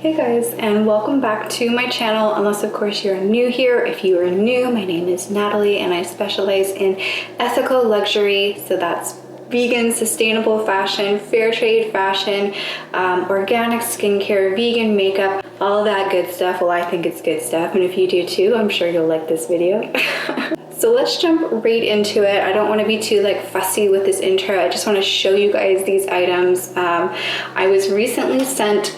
Hey guys, and welcome back to my channel, unless of course you're new here. If you are new, my name is Natalie and I specialize in ethical luxury, so that's vegan, sustainable fashion, fair trade fashion, organic skincare, vegan makeup, all that good stuff. Well, I think it's good stuff, and if you do too, I'm sure you'll like this video. So let's jump right into it. I don't want to be too fussy with this intro. I just want to show you guys these items. I was recently sent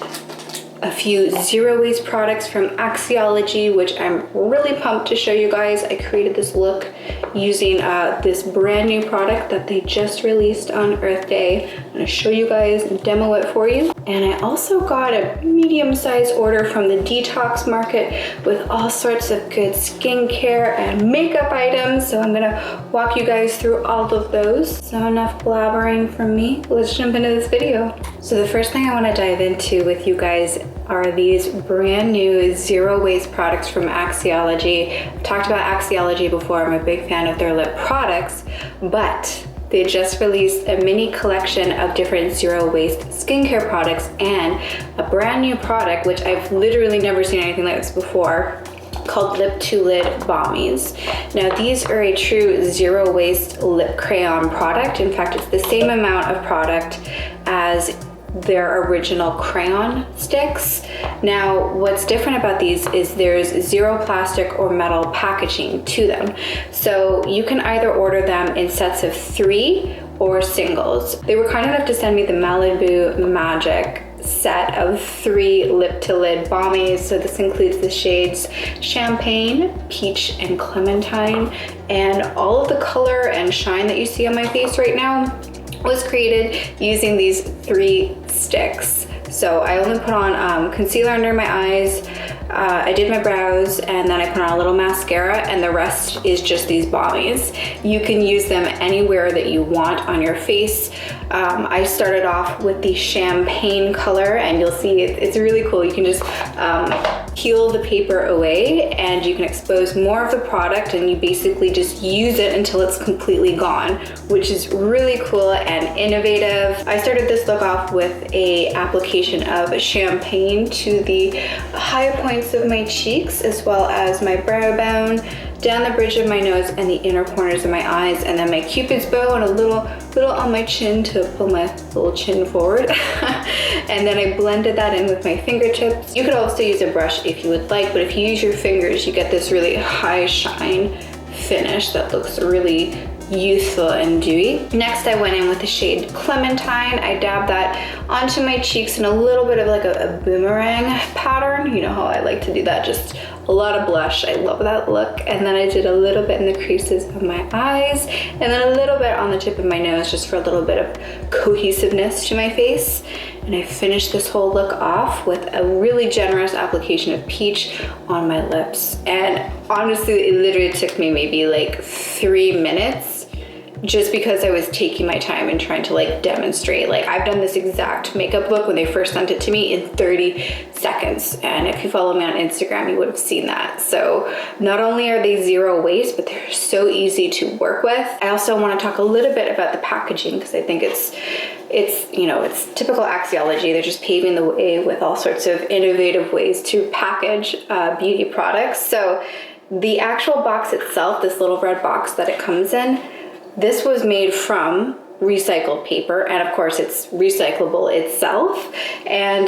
a few zero waste products from Axiology, which I'm really pumped to show you guys. I created this look using this brand new product that they just released on Earth Day. I'm gonna show you guys and demo it for you. And I also got a medium-sized order from the detox market with all sorts of good skincare and makeup items. So I'm gonna walk you guys through all of those. So enough blabbering from me. Let's jump into this video. So the first thing I wanna dive into with you guys are these brand new zero waste products from Axiology. I've talked about Axiology before. I'm a big fan of their lip products, but they just released a mini collection of different zero waste skincare products and a brand new product, which I've literally never seen anything like this before, called Lip to Lid Balmies. Now these are a true zero waste lip crayon product. In fact, it's the same amount of product as their original crayon sticks. Now what's different about these is there's zero plastic or metal packaging to them, so you can either order them in sets of 3 or singles. They were kind enough to send me the Malibu Magic set of 3 lip to lid balmies. So this includes the shades Champagne, Peach, and Clementine, and all of the color and shine that you see on my face right now was created using these 3 sticks. So I only put on concealer under my eyes, I did my brows, and then I put on a little mascara, and the rest is just these balmies. You can use them anywhere that you want on your face. I started off with the Champagne color, and you'll see it's really cool. You can just peel the paper away and you can expose more of the product, and you basically just use it until it's completely gone, which is really cool and innovative. I started this look off with a application of Champagne to the high points of my cheeks, as well as my brow bone, down the bridge of my nose and the inner corners of my eyes, and then my cupid's bow and a little on my chin to pull my little chin forward. And then I blended that in with my fingertips. You could also use a brush if you would like, but if you use your fingers, you get this really high shine finish that looks really youthful and dewy. Next, I went in with the shade Clementine. I dabbed that onto my cheeks in a little bit of a boomerang pattern. You know how I like to do that, just a lot of blush. I love that look. And then I did a little bit in the creases of my eyes, and then a little bit on the tip of my nose, just for a little bit of cohesiveness to my face. And I finished this whole look off with a really generous application of Peach on my lips. And honestly, it literally took me maybe 3 minutes, just because I was taking my time and trying to demonstrate. I've done this exact makeup look when they first sent it to me in 30 seconds. And if you follow me on Instagram, you would have seen that. So not only are they zero waste, but they're so easy to work with. I also want to talk a little bit about the packaging, because I think it's typical Axiology. They're just paving the way with all sorts of innovative ways to package beauty products. So the actual box itself, this little red box that it comes in, this was made from recycled paper, and of course it's recyclable itself. And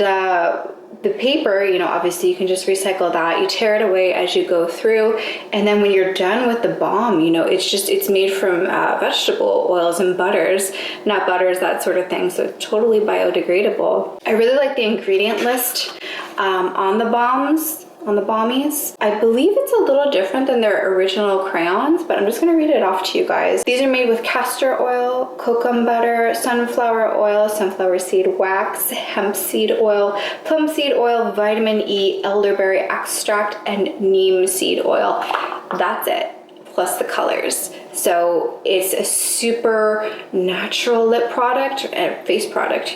the paper, obviously you can just recycle that. You tear it away as you go through, and then when you're done with the balm, it's made from vegetable oils and butters, nut butters, that sort of thing. So it's totally biodegradable. I really like the ingredient list on the balms. On the balmies. I believe it's a little different than their original crayons, but I'm just gonna read it off to you guys. These are made with castor oil, cocoa butter, sunflower oil, sunflower seed wax, hemp seed oil, plum seed oil, vitamin E, elderberry extract, and neem seed oil. That's it, plus the colors. So it's a super natural lip product, face product,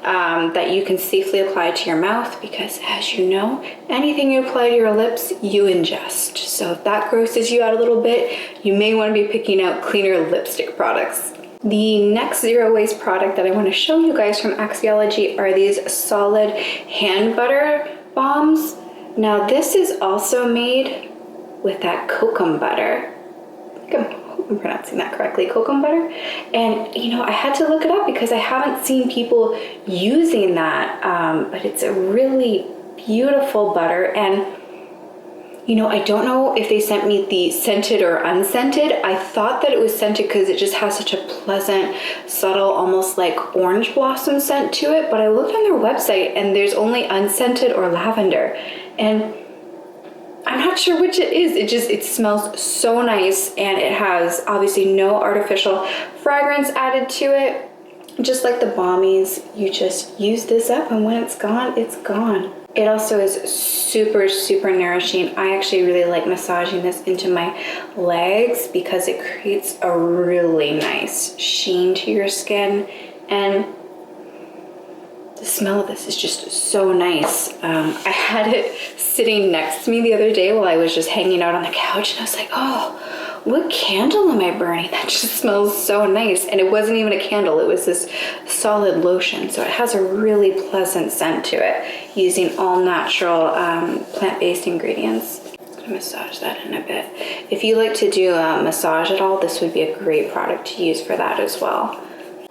that you can safely apply to your mouth, because as you know, anything you apply to your lips, you ingest. So if that grosses you out a little bit, you may want to be picking out cleaner lipstick products. The next zero waste product that I want to show you guys from Axiology are these solid hand butter balms. Now this is also made with that kokum butter. I hope I'm pronouncing that correctly, kokum butter. And you know, I had to look it up because I haven't seen people using that, but it's a really beautiful butter. And you know, I don't know if they sent me the scented or unscented. I thought that it was scented because it just has such a pleasant, subtle, almost like orange blossom scent to it. But I looked on their website and there's only unscented or lavender. And I'm not sure which it is. It smells so nice, and it has obviously no artificial fragrance added to it. Just like the Balmies, you just use this up and when it's gone, it's gone. It also is super, super nourishing. I actually really like massaging this into my legs because it creates a really nice sheen to your skin. And the smell of this is just so nice. I had it sitting next to me the other day while I was just hanging out on the couch, and I was like, oh, what candle am I burning? That just smells so nice. And it wasn't even a candle, it was this solid lotion. So it has a really pleasant scent to it, using all natural plant-based ingredients. I'm gonna massage that in a bit. If you like to do a massage at all, this would be a great product to use for that as well.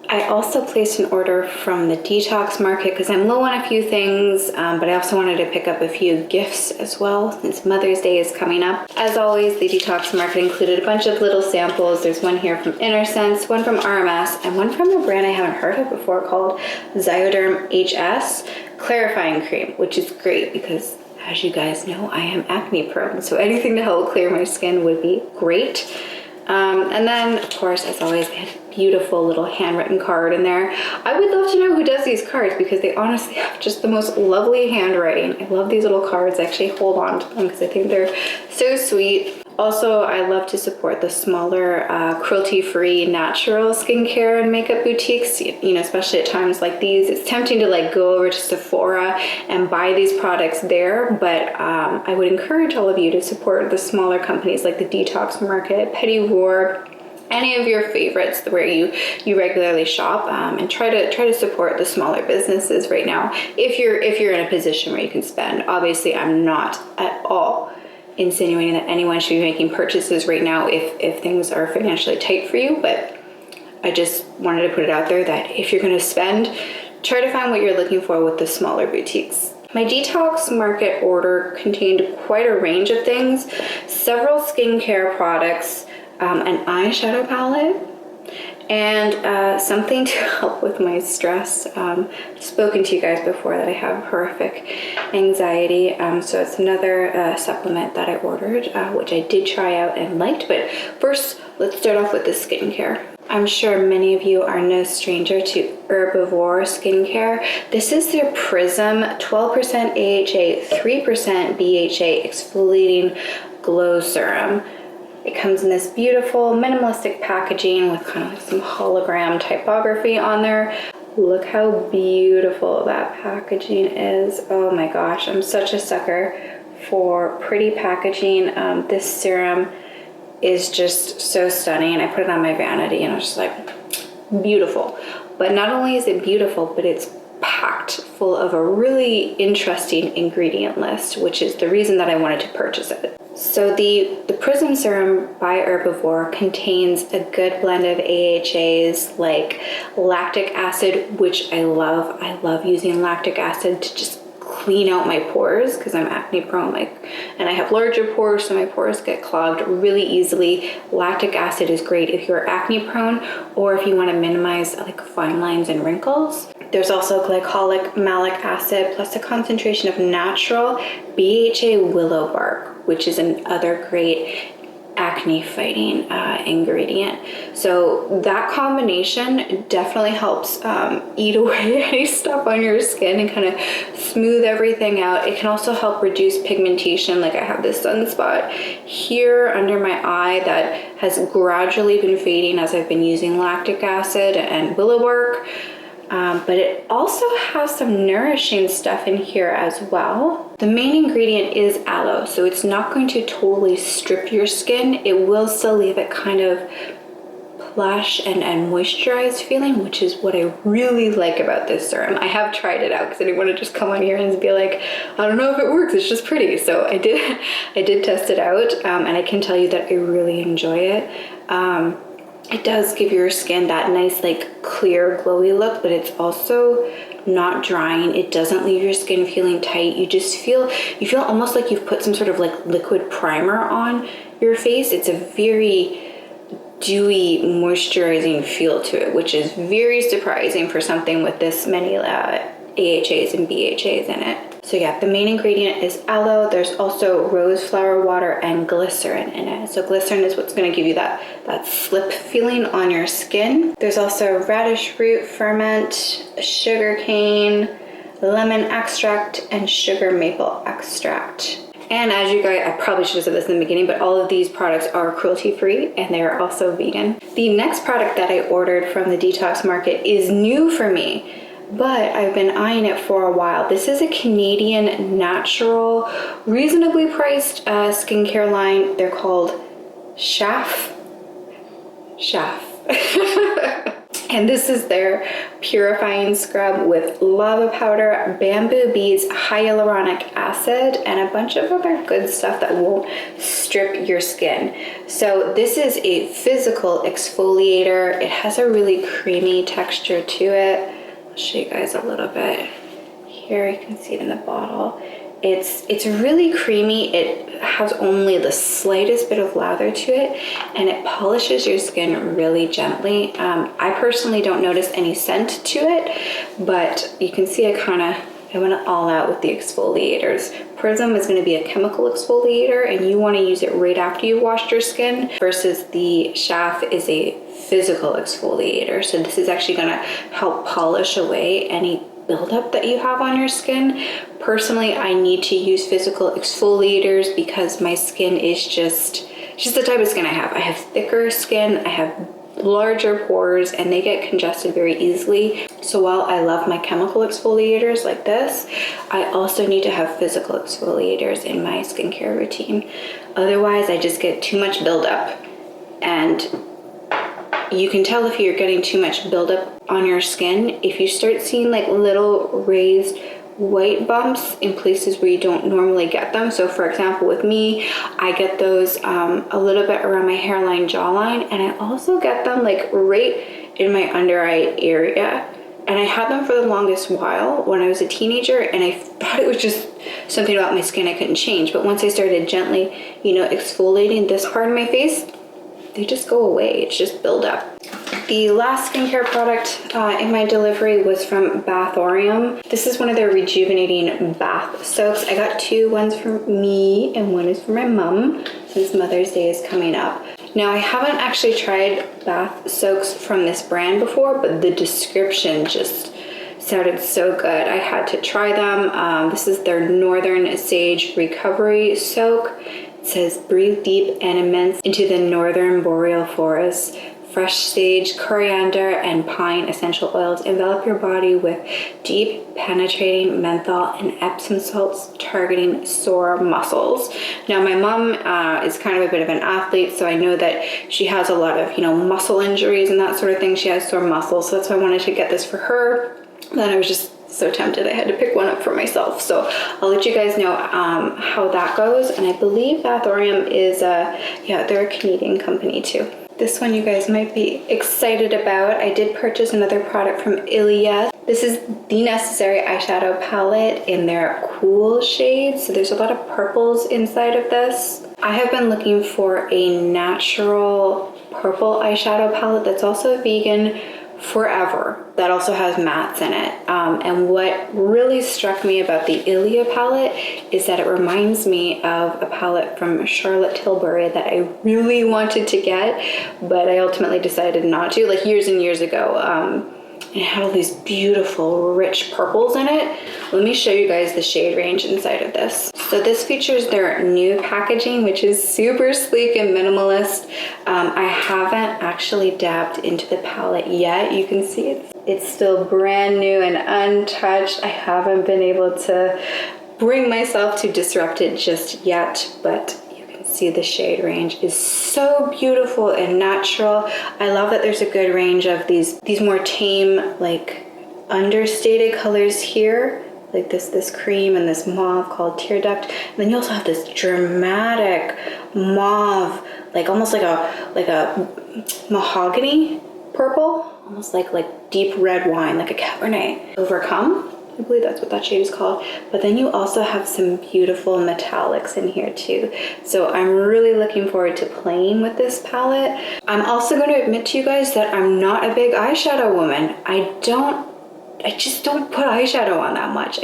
I also placed an order from the detox market because I'm low on a few things, but I also wanted to pick up a few gifts as well since Mother's Day is coming up. As always, the detox market included a bunch of little samples. There's one here from Inner Sense, one from RMS, and one from a brand I haven't heard of before called Zyderm HS Clarifying Cream, which is great because, as you guys know, I am acne prone, so anything to help clear my skin would be great. And then, of course, as always, I had a beautiful little handwritten card in there. I would love to know who does these cards because they honestly have just the most lovely handwriting. I love these little cards. I actually hold on to them because I think they're so sweet. Also, I love to support the smaller, cruelty-free natural skincare and makeup boutiques, you know, especially at times like these. It's tempting to like go over to Sephora and buy these products there, but I would encourage all of you to support the smaller companies like the Detox Market, Herbivore, any of your favorites where you regularly shop, and try to support the smaller businesses right now if you're in a position where you can spend. Obviously, I'm not at all insinuating that anyone should be making purchases right now if things are financially tight for you, but I just wanted to put it out there that if you're going to spend, try to find what you're looking for with the smaller boutiques. My detox market order contained quite a range of things, several skincare products, an eyeshadow palette, and something to help with my stress. I've spoken to you guys before that I have horrific anxiety, so it's another supplement that I ordered, which I did try out and liked. But first, let's start off with the skincare. I'm sure many of you are no stranger to Herbivore skincare. This is their Prism 12% AHA, 3% BHA exfoliating glow serum. It comes in this beautiful minimalistic packaging with kind of like some hologram typography on there. Look how beautiful that packaging is. Oh my gosh, I'm such a sucker for pretty packaging. This serum is just so stunning. I put it on my vanity and I was just like, beautiful. But not only is it beautiful, but it's packed full of a really interesting ingredient list, which is the reason that I wanted to purchase it. So the Prism Serum by Herbivore contains a good blend of AHAs like lactic acid, which I love. I love using lactic acid to just clean out my pores because I'm acne prone, and I have larger pores, so my pores get clogged really easily. Lactic acid is great if you're acne prone or if you want to minimize like fine lines and wrinkles. There's also glycolic malic acid plus a concentration of natural BHA willow bark, which is another great acne fighting ingredient. So that combination definitely helps eat away any stuff on your skin and kind of smooth everything out. It can also help reduce pigmentation. Like I have this sunspot here under my eye that has gradually been fading as I've been using lactic acid and willow bark. But it also has some nourishing stuff in here as well. The main ingredient is aloe, so it's not going to totally strip your skin. It will still leave it kind of plush and moisturized feeling, which is what I really like about this serum. I have tried it out because I didn't want to just come on here and be like, I don't know if it works, it's just pretty. So I did test it out, and I can tell you that I really enjoy it. It does give your skin that nice, like, clear, glowy look, but it's also not drying. It doesn't leave your skin feeling tight. You feel almost like you've put some sort of like liquid primer on your face. It's a very dewy, moisturizing feel to it, which is very surprising for something with this many AHAs and BHAs in it. So yeah, the main ingredient is aloe. There's also rose flower water and glycerin in it. So glycerin is what's going to give you that slip feeling on your skin. There's also radish root ferment, sugar cane, lemon extract, and sugar maple extract. And as you guys, I probably should have said this in the beginning, but all of these products are cruelty-free and they are also vegan. The next product that I ordered from the detox market is new for me, but I've been eyeing it for a while. This is a Canadian natural, reasonably priced skincare line. They're called Schaf. And this is their purifying scrub with lava powder, bamboo beads, hyaluronic acid, and a bunch of other good stuff that won't strip your skin. So this is a physical exfoliator. It has a really creamy texture to it. I'll show you guys a little bit. Here you can see it in the bottle. It's really creamy. It has only the slightest bit of lather to it, and it polishes your skin really gently. I personally don't notice any scent to it, but you can see I went all out with the exfoliators. Prism is going to be a chemical exfoliator, and you want to use it right after you washed your skin, versus the Schaf is a physical exfoliator. So this is actually going to help polish away any buildup that you have on your skin. Personally, I need to use physical exfoliators because my skin is just the type of skin I have. I have thicker skin, I have larger pores, and they get congested very easily. So while I love my chemical exfoliators like this, I also need to have physical exfoliators in my skincare routine. Otherwise, I just get too much buildup. And you can tell if you're getting too much buildup on your skin if you start seeing like little raised white bumps in places where you don't normally get them. So for example, with me, I get those a little bit around my hairline, jawline, and I also get them like right in my under eye area. And I had them for the longest while when I was a teenager, and I thought it was just something about my skin I couldn't change. But once I started gently, exfoliating this part of my face, they just go away. It's just build up. The last skincare product in my delivery was from Bathorium. This is one of their rejuvenating bath soaks. I got two, one's for me and one is for my mom, since Mother's Day is coming up. Now, I haven't actually tried bath soaks from this brand before, but the description just sounded so good. I had to try them. This is their Northern Sage Recovery Soak. It says, breathe deep and immense into the northern boreal forest. Fresh sage, coriander, and pine essential oils envelop your body with deep, penetrating menthol and Epsom salts targeting sore muscles. Now, my mom is kind of a bit of an athlete, so I know that she has a lot of, muscle injuries and that sort of thing. She has sore muscles, so that's why I wanted to get this for her. Then I was just so tempted I had to pick one up for myself. So I'll let you guys know how that goes. And I believe Bathorium is, they're a Canadian company too. This one you guys might be excited about. I did purchase another product from Ilia. This is the Necessary eyeshadow palette in their cool shades. So there's a lot of purples inside of this. I have been looking for a natural purple eyeshadow palette that's also vegan forever, that also has mattes in it. And what really struck me about the Ilia palette is that it reminds me of a palette from Charlotte Tilbury that I really wanted to get, but I ultimately decided not to, like years and years ago. And it had all these beautiful, rich purples in it. Let me show you guys the shade range inside of this. So this features their new packaging, which is super sleek and minimalist. I haven't actually dabbed into the palette yet. You can see it's still brand new and untouched. I haven't been able to bring myself to disrupt it just yet, but see the shade range is so beautiful and natural. I love that there's a good range of these more tame, like understated colors here, like this cream and this mauve called tear duct. And then you also have this dramatic mauve, like almost like a mahogany purple, almost like deep red wine, like a Cabernet. Overcome, I believe that's what that shade is called. But then you also have some beautiful metallics in here too. So I'm really looking forward to playing with this palette. I'm also going to admit to you guys that I'm not a big eyeshadow woman. I just don't put eyeshadow on that much.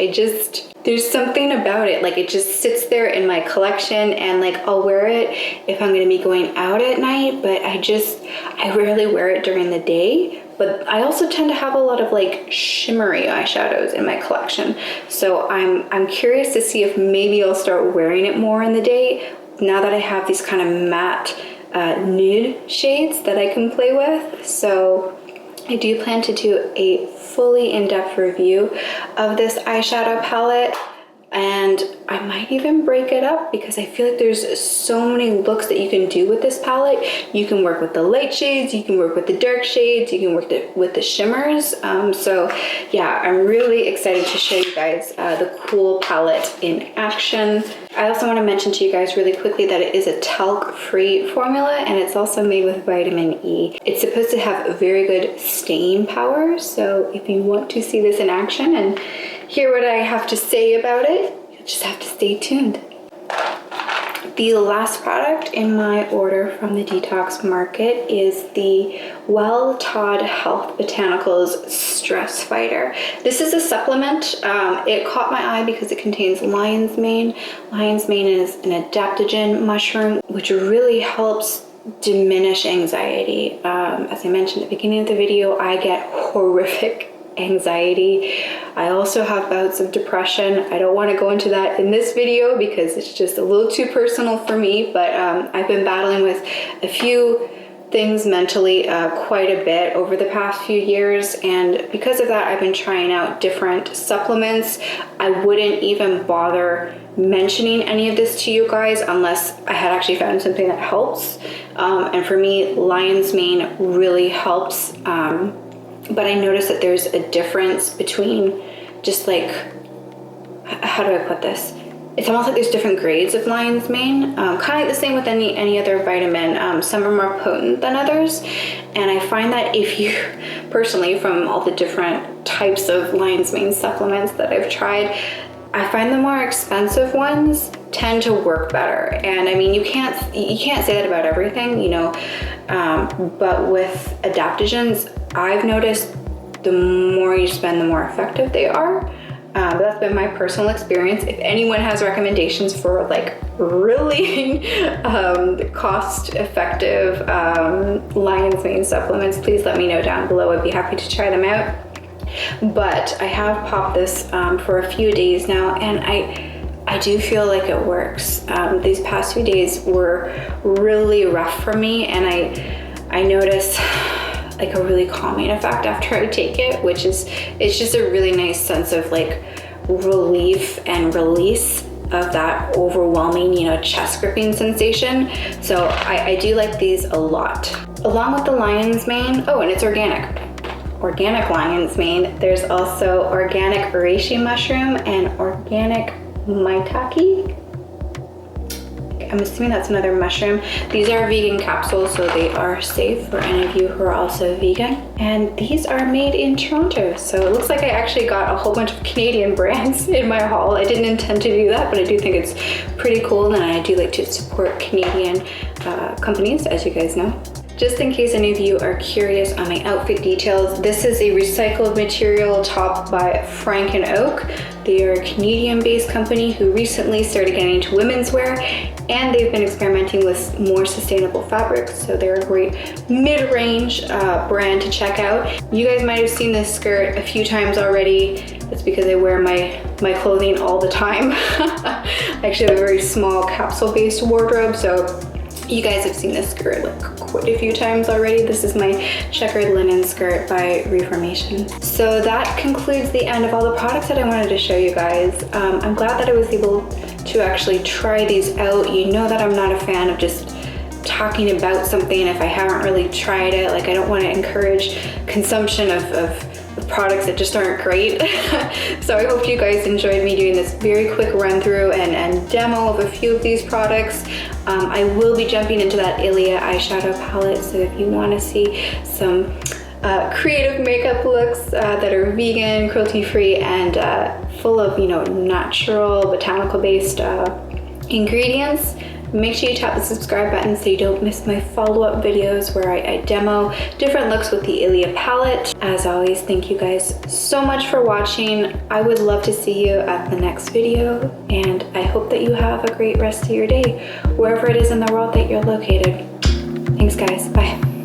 There's something about it, like it just sits there in my collection, and like I'll wear it if I'm gonna be going out at night, but I rarely wear it during the day. But I also tend to have a lot of like shimmery eyeshadows in my collection. So I'm curious to see if maybe I'll start wearing it more in the day now that I have these kind of matte nude shades that I can play with. So I do plan to do a fully in-depth review of this eyeshadow palette, and I might even break it up because I feel like there's so many looks that you can do with this palette. You can work with the light shades, you can work with the dark shades, you can work with the shimmers. So yeah, I'm really excited to show you guys the cool palette in action. I also want to mention to you guys really quickly that it is a talc-free formula, and it's also made with vitamin E. It's supposed to have very good staying power, so if you want to see this in action and hear what I have to say about it, you'll just have to stay tuned. The last product in my order from the Detox Market is the Well Todd Health Botanicals Stress Fighter. This is a supplement. It caught my eye because it contains lion's mane. Lion's mane is an adaptogen mushroom, which really helps diminish anxiety. As I mentioned at the beginning of the video, I get horrific anxiety. I also have bouts of depression. I don't want to go into that in this video because it's just a little too personal for me, but I've been battling with a few things mentally quite a bit over the past few years, and because of that I've been trying out different supplements. I wouldn't even bother mentioning any of this to you guys unless I had actually found something that helps, and for me lion's mane really helps. But I noticed that there's a difference between just like, how do I put this? It's almost like there's different grades of lion's mane, kind of like the same with any other vitamin. Some are more potent than others. And I find that if you, personally, from all the different types of lion's mane supplements that I've tried, I find the more expensive ones tend to work better. And I mean, you can't say that about everything, you know, but with adaptogens, I've noticed the more you spend, the more effective they are. But that's been my personal experience. If anyone has recommendations for like really cost-effective lion's mane supplements, please let me know down below. I'd be happy to try them out. But I have popped this for a few days now, and I do feel like it works. These past few days were really rough for me, and I noticed like a really calming effect after I take it, which is, it's just a really nice sense of like relief and release of that overwhelming, you know, chest gripping sensation. So I do like these a lot. Along with the lion's mane, oh, and it's organic lion's mane, there's also organic reishi mushroom and organic maitake. I'm assuming that's another mushroom. These are vegan capsules, so they are safe for any of you who are also vegan. And these are made in Toronto. So it looks like I actually got a whole bunch of Canadian brands in my haul. I didn't intend to do that, but I do think it's pretty cool, and I do like to support Canadian companies, as you guys know. Just in case any of you are curious on my outfit details, this is a recycled material top by Frank & Oak. They are a Canadian-based company who recently started getting into women's wear, and they've been experimenting with more sustainable fabrics, so they're a great mid-range brand to check out. You guys might have seen this skirt a few times already. That's because I wear my clothing all the time. I actually have a very small capsule-based wardrobe, so you guys have seen this skirt like quite a few times already. This is my checkered linen skirt by Reformation. So that concludes the end of all the products that I wanted to show you guys. I'm glad that I was able to actually try these out. You know that I'm not a fan of just talking about something if I haven't really tried it. Like, I don't want to encourage consumption of products that just aren't great. So I hope you guys enjoyed me doing this very quick run through and demo of a few of these products. I will be jumping into that Ilia eyeshadow palette, so if you want to see some creative makeup looks that are vegan, cruelty-free, and full of, you know, natural, botanical-based ingredients, make sure you tap the subscribe button so you don't miss my follow-up videos where I demo different looks with the Ilia palette. As always, thank you guys so much for watching. I would love to see you at the next video, and I hope that you have a great rest of your day, wherever it is in the world that you're located. Thanks, guys. Bye.